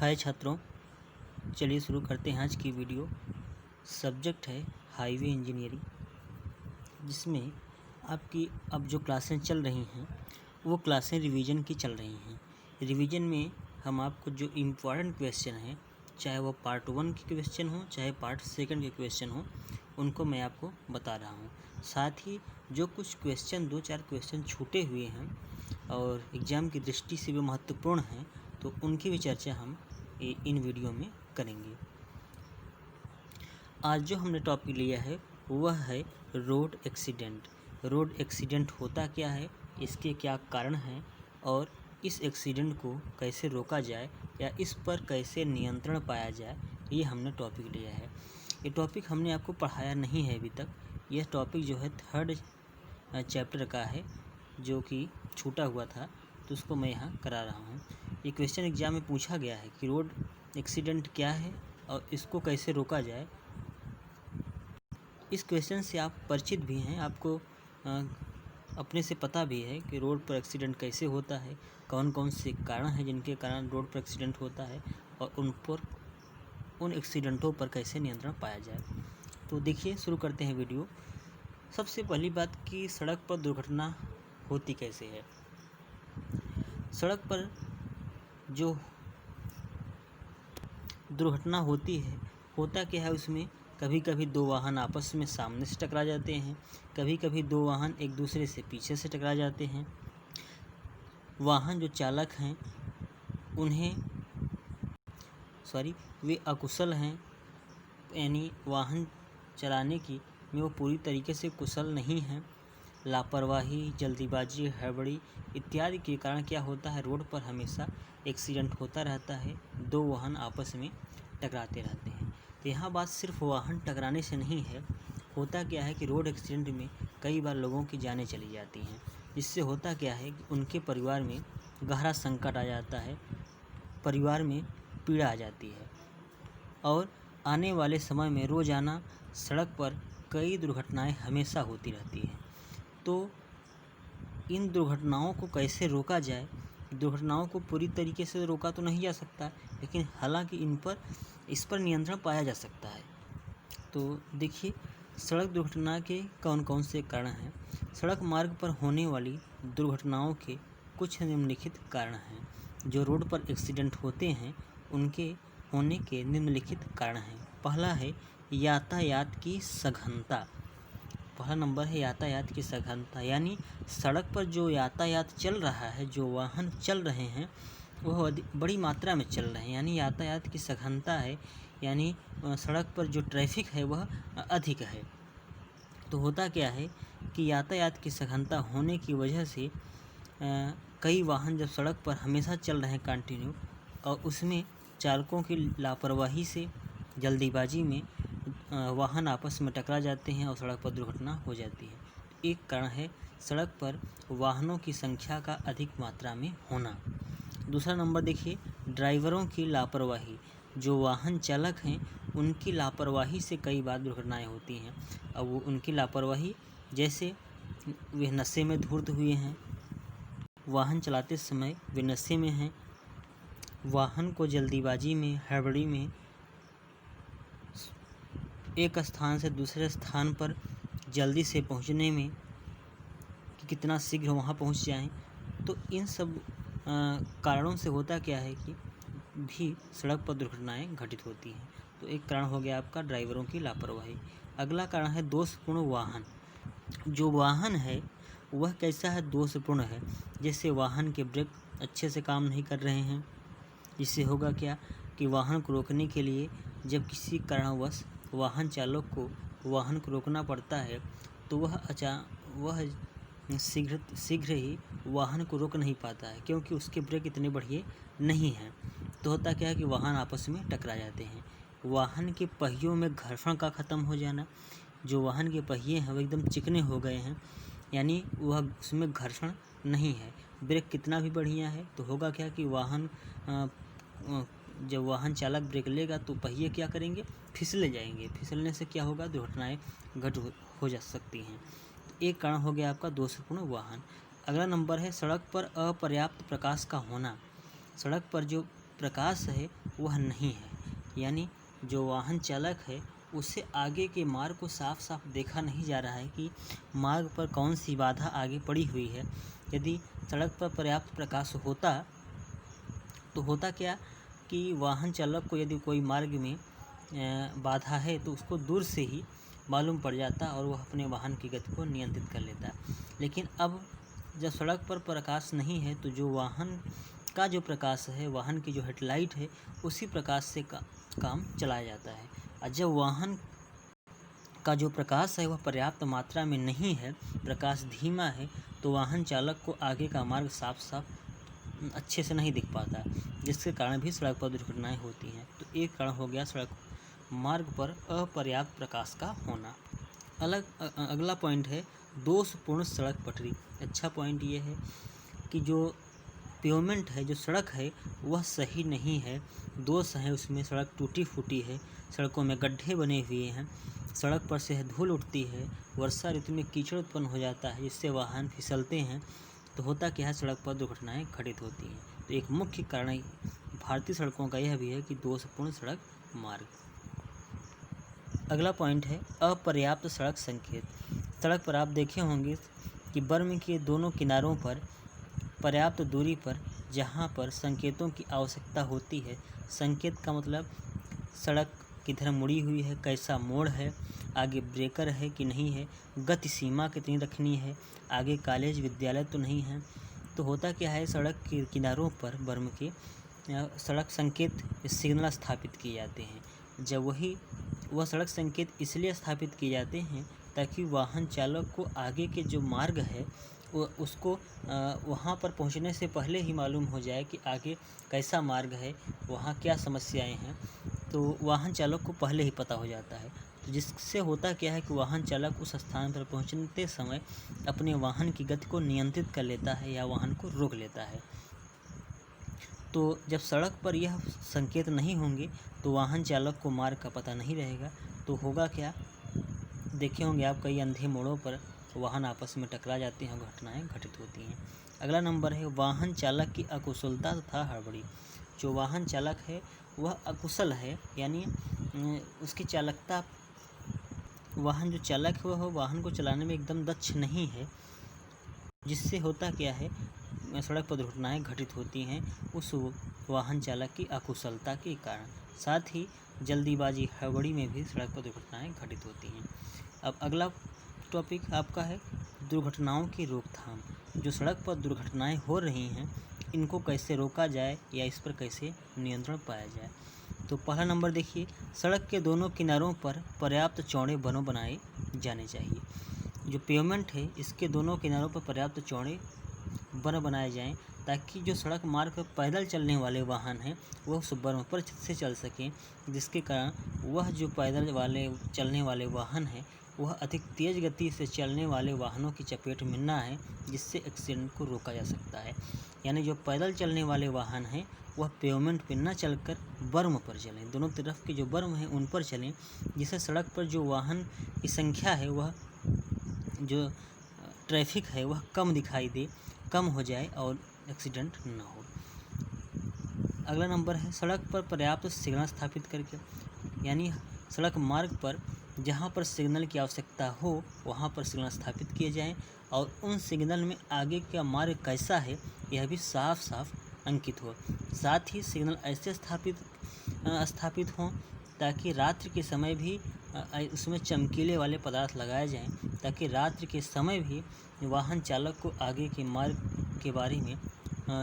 हाय छात्रों, चलिए शुरू करते हैं आज की वीडियो। सब्जेक्ट है हाईवे इंजीनियरिंग, जिसमें आपकी अब जो क्लासें चल रही हैं वो क्लासें रिवीजन की चल रही हैं। रिवीजन में हम आपको जो इम्पोर्टेंट क्वेश्चन हैं, चाहे वो पार्ट 1 के क्वेश्चन हो चाहे पार्ट 2 के क्वेश्चन हो, उनको मैं आपको बता रहा हूँ। साथ ही जो कुछ क्वेश्चन 2-4 क्वेश्चन छूटे हुए हैं और एग्ज़ाम की दृष्टि से भी महत्वपूर्ण हैं, तो उनकी भी चर्चा हम इन वीडियो में करेंगे। आज जो हमने टॉपिक लिया है वह है रोड एक्सीडेंट। रोड एक्सीडेंट होता क्या है, इसके क्या कारण हैं और इस एक्सीडेंट को कैसे रोका जाए या इस पर कैसे नियंत्रण पाया जाए, ये हमने टॉपिक लिया है। ये टॉपिक हमने आपको पढ़ाया नहीं है अभी तक। यह टॉपिक जो है 3rd चैप्टर का है, जो कि छूटा हुआ था, तो उसको मैं यहाँ करा रहा हूँ। ये क्वेश्चन एग्जाम में पूछा गया है कि रोड एक्सीडेंट क्या है और इसको कैसे रोका जाए। इस क्वेश्चन से आप परिचित भी हैं, आपको अपने से पता भी है कि रोड पर एक्सीडेंट कैसे होता है, कौन कौन से कारण हैं जिनके कारण रोड पर एक्सीडेंट होता है और उन एक्सीडेंटों पर कैसे नियंत्रण पाया जाए। तो देखिए, शुरू करते हैं वीडियो। सबसे पहली बात कि सड़क पर दुर्घटना होती कैसे है। सड़क पर जो दुर्घटना होती है, होता क्या है उसमें, कभी कभी दो वाहन आपस में सामने से टकरा जाते हैं, कभी कभी दो वाहन एक दूसरे से पीछे से टकरा जाते हैं। वाहन जो चालक हैं वे अकुशल हैं, यानी वाहन चलाने की में वो पूरी तरीके से कुशल नहीं हैं। लापरवाही, जल्दीबाजी, हड़बड़ी इत्यादि के कारण क्या होता है, रोड पर हमेशा एक्सीडेंट होता रहता है, दो वाहन आपस में टकराते रहते हैं। तो यहाँ बात सिर्फ वाहन टकराने से नहीं है। होता क्या है कि रोड एक्सीडेंट में कई बार लोगों की जानें चली जाती हैं, जिससे होता क्या है कि उनके परिवार में गहरा संकट आ जाता है, परिवार में पीड़ा आ जाती है और आने वाले समय में रोज़ाना सड़क पर कई दुर्घटनाएं हमेशा होती रहती हैं। तो इन दुर्घटनाओं को कैसे रोका जाए। दुर्घटनाओं को पूरी तरीके से रोका तो नहीं जा सकता, लेकिन हालांकि इस पर नियंत्रण पाया जा सकता है। तो देखिए, सड़क दुर्घटना के कौन कौन से कारण हैं। सड़क मार्ग पर होने वाली दुर्घटनाओं के कुछ निम्नलिखित कारण हैं। जो रोड पर एक्सीडेंट होते हैं उनके होने के निम्नलिखित कारण हैं। पहला है यातायात की सघनता। पहला नंबर है यातायात की सघनता, यानी सड़क पर जो यातायात चल रहा है, जो वाहन चल रहे हैं वह बड़ी मात्रा में चल रहे हैं, यानी यातायात की सघनता है, यानी सड़क पर जो ट्रैफिक है वह अधिक है। तो होता क्या है कि यातायात की सघनता होने की वजह से कई वाहन जब सड़क पर हमेशा चल रहे हैं कंटिन्यू, और उसमें चालकों की लापरवाही से, जल्दीबाजी में वाहन आपस में टकरा जाते हैं और सड़क पर दुर्घटना हो जाती है। एक कारण है सड़क पर वाहनों की संख्या का अधिक मात्रा में होना। दूसरा नंबर देखिए, ड्राइवरों की लापरवाही। जो वाहन चालक हैं उनकी लापरवाही से कई बार दुर्घटनाएं होती हैं। अब वो उनकी लापरवाही, जैसे वे नशे में धुत हुए हैं, वाहन चलाते समय वे नशे में हैं, वाहन को जल्दीबाजी में, हड़बड़ी में एक स्थान से दूसरे स्थान पर जल्दी से पहुंचने में कि कितना शीघ्र वहां पहुंच जाएं। तो इन सब कारणों से होता क्या है कि भी सड़क पर दुर्घटनाएं घटित होती हैं। तो एक कारण हो गया आपका ड्राइवरों की लापरवाही। अगला कारण है दोषपूर्ण वाहन। जो वाहन है वह कैसा है, दोषपूर्ण है। जैसे वाहन के ब्रेक अच्छे से काम नहीं कर रहे हैं, जिससे होगा क्या कि वाहन को रोकने के लिए जब किसी कारणवश वाहन चालक को वाहन को रोकना पड़ता है तो वह शीघ्र ही वाहन को रोक नहीं पाता है, क्योंकि उसके ब्रेक इतने बढ़िया नहीं हैं। तो होता क्या है कि वाहन आपस में टकरा जाते हैं। वाहन के पहियों में घर्षण का ख़त्म हो जाना। जो वाहन के पहिए हैं वो एकदम चिकने हो गए हैं, यानी वह उसमें घर्षण नहीं है। ब्रेक कितना भी बढ़िया है तो होगा क्या कि जब वाहन चालक ब्रेक लेगा तो पहिए क्या करेंगे, फिसले जाएंगे। फिसलने से क्या होगा, दुर्घटनाएं हो जा सकती हैं। तो एक कारण हो गया आपका दोषपूर्ण वाहन। अगला नंबर है सड़क पर अपर्याप्त प्रकाश का होना। सड़क पर जो प्रकाश है वह नहीं है, यानी जो वाहन चालक है उससे आगे के मार्ग को साफ साफ देखा नहीं जा रहा है कि मार्ग पर कौन सी बाधा आगे पड़ी हुई है। यदि सड़क पर पर्याप्त प्रकाश होता तो होता क्या कि वाहन चालक को यदि कोई मार्ग में बाधा है तो उसको दूर से ही मालूम पड़ जाता और वह अपने वाहन की गति को नियंत्रित कर लेता। लेकिन अब जब सड़क पर प्रकाश नहीं है तो जो वाहन का जो प्रकाश है, वाहन की जो हेडलाइट है, उसी प्रकाश से काम चलाया जाता है। और जब वाहन का जो प्रकाश है वह पर्याप्त मात्रा में नहीं है, प्रकाश धीमा है, तो वाहन चालक को आगे का मार्ग साफ साफ अच्छे से नहीं दिख पाता, जिसके कारण भी सड़क पर दुर्घटनाएं होती हैं। तो एक कारण हो गया सड़क मार्ग पर अपर्याप्त प्रकाश का होना। अगला पॉइंट है दोषपूर्ण सड़क पटरी। अच्छा पॉइंट ये है कि जो पेवमेंट है, जो सड़क है, वह सही नहीं है, दोष है उसमें। सड़क टूटी फूटी है, सड़कों में गड्ढे बने हुए हैं, सड़क पर से धूल उठती है, वर्षा ऋतु में कीचड़ उत्पन्न हो जाता है जिससे वाहन फिसलते हैं। तो होता क्या है, सड़क पर दुर्घटनाएं घटित होती हैं। तो एक मुख्य कारण भारतीय सड़कों का यह भी है कि दोषपूर्ण सड़क मार्ग। अगला पॉइंट है अपर्याप्त सड़क संकेत। सड़क पर आप देखे होंगे कि बर्म के दोनों किनारों पर पर्याप्त दूरी पर जहाँ पर संकेतों की आवश्यकता होती है, संकेत का मतलब सड़क किधर मुड़ी हुई है, कैसा मोड़ है, आगे ब्रेकर है कि नहीं है, गति सीमा कितनी रखनी है, आगे कॉलेज विद्यालय तो नहीं है। तो होता क्या है, सड़क के किनारों पर बर्म के सड़क संकेत सिग्नल स्थापित किए जाते हैं। जब वह सड़क संकेत इसलिए स्थापित किए जाते हैं ताकि वाहन चालक को आगे के जो मार्ग है उसको वहाँ पर पहुँचने से पहले ही मालूम हो जाए कि आगे कैसा मार्ग है, वहाँ क्या समस्याएं हैं। तो वाहन चालक को पहले ही पता हो जाता है। तो जिससे होता क्या है कि वाहन चालक उस स्थान पर पहुँचते समय अपने वाहन की गति को नियंत्रित कर लेता है या वाहन को रोक लेता है। तो जब सड़क पर यह संकेत नहीं होंगे तो वाहन चालक को मार्ग का पता नहीं रहेगा। तो होगा क्या, देखे होंगे आप कई अंधे मोड़ों पर वाहन आपस में टकरा जाते हैं, घटनाएं घटित होती हैं। अगला नंबर है वाहन चालक की अकुशलता तथा हड़बड़ी। जो वाहन चालक है वह अकुशल है, यानी उसकी चालकता, वाहन जो चालक है वह वाहन को चलाने में एकदम दक्ष नहीं है, जिससे होता क्या है, सड़क पर दुर्घटनाएं घटित होती हैं उस वाहन चालक की अकुशलता के कारण। साथ ही जल्दीबाजी हड़बड़ी में भी सड़क पर दुर्घटनाएं घटित होती हैं। अब अगला टॉपिक आपका है दुर्घटनाओं की रोकथाम। जो सड़क पर दुर्घटनाएं हो रही हैं इनको कैसे रोका जाए या इस पर कैसे नियंत्रण पाया जाए। तो पहला नंबर देखिए, सड़क के दोनों किनारों पर पर्याप्त चौड़े वन बनाए जाने चाहिए। जो पेवमेंट है इसके दोनों किनारों पर पर्याप्त चौड़े वन बनाए जाएं ताकि जो सड़क मार्ग पर पैदल चलने वाले वाहन हैं वह उस वन पर से चल सकें, जिसके कारण वह जो पैदल वाले चलने वाले वाहन हैं वह अधिक तेज़ गति से चलने वाले वाहनों की चपेट में ना आए, जिससे एक्सीडेंट को रोका जा सकता है। यानी जो पैदल चलने वाले वाहन हैं वह पेवमेंट पर न चलकर बर्म पर चलें, दोनों तरफ के जो बर्म हैं उन पर चलें, जिससे सड़क पर जो वाहन की संख्या है, वह जो ट्रैफिक है वह कम दिखाई दे, कम हो जाए और एक्सीडेंट न हो। अगला नंबर है सड़क पर पर्याप्त सिग्नल स्थापित करके, यानी सड़क मार्ग पर जहाँ पर सिग्नल की आवश्यकता हो वहाँ पर सिग्नल स्थापित किए जाएं और उन सिग्नल में आगे का मार्ग कैसा है यह भी साफ साफ अंकित हो। साथ ही सिग्नल ऐसे स्थापित हों ताकि रात्रि के समय भी उसमें चमकीले वाले पदार्थ लगाए जाएं, ताकि रात्रि के समय भी वाहन चालक को आगे के मार्ग के बारे में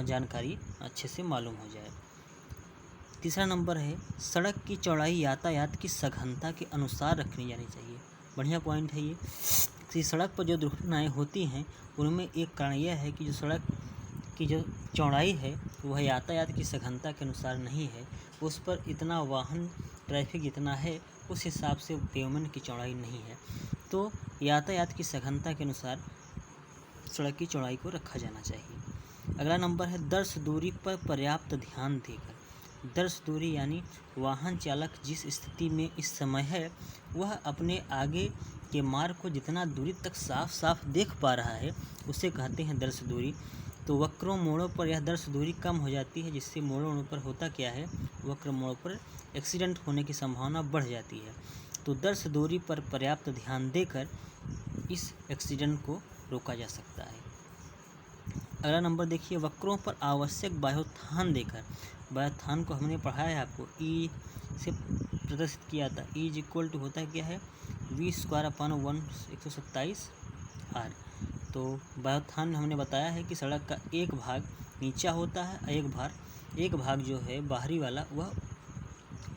जानकारी अच्छे से मालूम हो जाए। तीसरा नंबर है सड़क की चौड़ाई यातायात की सघनता के अनुसार रखनी जानी चाहिए। बढ़िया पॉइंट है ये कि सड़क पर जो दुर्घटनाएं होती हैं उनमें एक कारण यह है कि जो सड़क की जो चौड़ाई है वह यातायात की सघनता के अनुसार नहीं है, उस पर इतना वाहन ट्रैफिक जितना है उस हिसाब से पेवमेंट की चौड़ाई नहीं है। तो यातायात की सघनता के अनुसार सड़क की चौड़ाई को रखा जाना चाहिए। अगला नंबर है दर्श दूरी पर पर्याप्त ध्यान देकर। दर्श दूरी यानी वाहन चालक जिस स्थिति में इस समय है वह अपने आगे के मार्ग को जितना दूरी तक साफ साफ देख पा रहा है उसे कहते हैं दर्श दूरी। तो वक्रों मोड़ों पर यह दर्श दूरी कम हो जाती है, जिससे मोड़ों पर होता क्या है, वक्र मोड़ों पर एक्सीडेंट होने की संभावना बढ़ जाती है। तो दर्श दूरी पर पर्याप्त ध्यान देकर इस एक्सीडेंट को रोका जा सकता है। अगला नंबर देखिए, वक्रों पर आवश्यक वायुत्थान देकर। वायुत्थान को हमने पढ़ाया है आपको, ई से प्रदर्शित किया था। ई इज इक्वल टू होता है क्या है, v² 127 r। तो वायुत्थान हमने बताया है कि सड़क का एक भाग नीचा होता है, एक भाग जो है बाहरी वाला वह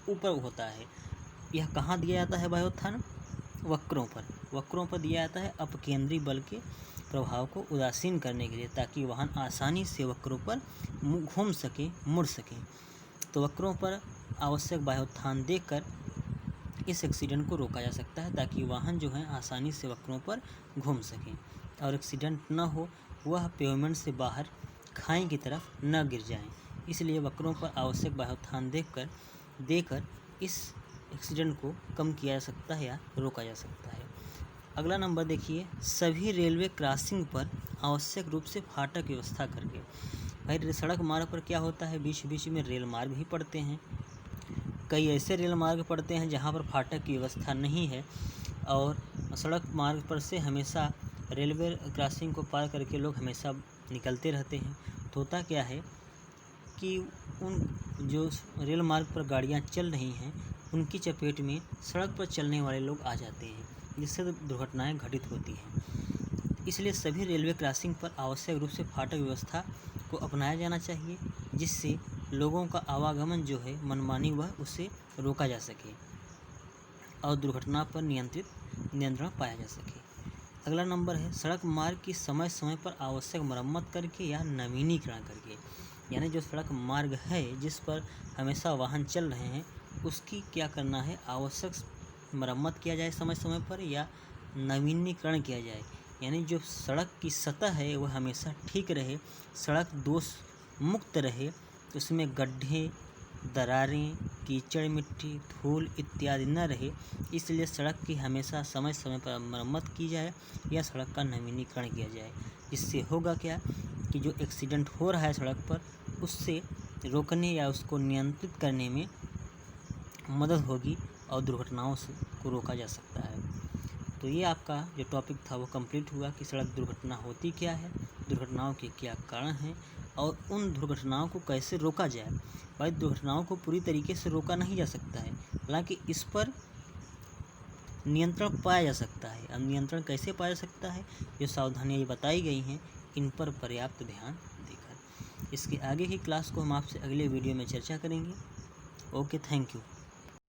ऊपर होता है। यह कहाँ दिया जाता है वायुत्थान, वक्रों पर दिया जाता है अपकेंद्री बल के प्रभाव को उदासीन करने के लिए, ताकि वाहन आसानी से वक्रों पर घूम सके, मुड़ सके। तो वक्रों पर आवश्यक वायुत्थान देकर इस एक्सीडेंट को रोका जा सकता है, ताकि वाहन जो है आसानी से वक्रों पर घूम सकें और एक्सीडेंट न हो, वह पेवमेंट से बाहर खाई की तरफ न गिर जाएं। इसलिए वक्रों पर आवश्यक वायुत्थान देकर इस एक्सीडेंट को कम किया जा सकता है या रोका जा सकता है। अगला नंबर देखिए, सभी रेलवे क्रॉसिंग पर आवश्यक रूप से फाटक व्यवस्था करके। भाई सड़क मार्ग पर क्या होता है, बीच बीच में रेल मार्ग भी पड़ते हैं। कई ऐसे रेल मार्ग पड़ते हैं जहाँ पर फाटक की व्यवस्था नहीं है, और सड़क मार्ग पर से हमेशा रेलवे क्रॉसिंग को पार करके लोग हमेशा निकलते रहते हैं। तो होता क्या है कि उन जो रेल मार्ग पर गाड़ियाँ चल रही हैं उनकी चपेट में सड़क पर चलने वाले लोग आ जाते हैं, जिससे दुर्घटनाएं घटित होती हैं। इसलिए सभी रेलवे क्रॉसिंग पर आवश्यक रूप से फाटक व्यवस्था को अपनाया जाना चाहिए, जिससे लोगों का आवागमन जो है मनमानी वह उससे रोका जा सके और दुर्घटना पर नियंत्रण पाया जा सके। अगला नंबर है, सड़क मार्ग की समय समय पर आवश्यक मरम्मत करके या नवीनीकरण करके। यानी जो सड़क मार्ग है जिस पर हमेशा वाहन चल रहे हैं उसकी क्या करना है, आवश्यक मरम्मत किया जाए समय समय पर या नवीनीकरण किया जाए। यानी जो सड़क की सतह है वह हमेशा ठीक रहे, सड़क दोष मुक्त रहे, उसमें गड्ढे, दरारें, कीचड़, मिट्टी, धूल इत्यादि न रहे। इसलिए सड़क की हमेशा समय समय पर मरम्मत की जाए या सड़क का नवीनीकरण किया जाए। इससे होगा क्या कि जो एक्सीडेंट हो रहा है सड़क पर उससे रोकने या उसको नियंत्रित करने में मदद होगी और दुर्घटनाओं से को रोका जा सकता है। तो ये आपका जो टॉपिक था वो कंप्लीट हुआ कि सड़क दुर्घटना होती क्या है, दुर्घटनाओं के क्या कारण हैं और उन दुर्घटनाओं को कैसे रोका जाए। भाई दुर्घटनाओं को पूरी तरीके से रोका नहीं जा सकता है, हालांकि इस पर नियंत्रण पाया जा सकता है। अब नियंत्रण कैसे पाया जा सकता है, जो सावधानियाँ बताई गई हैं इन पर पर्याप्त ध्यान देकर। इसके आगे की क्लास को हम आपसे अगले वीडियो में चर्चा करेंगे। Okay, thank you.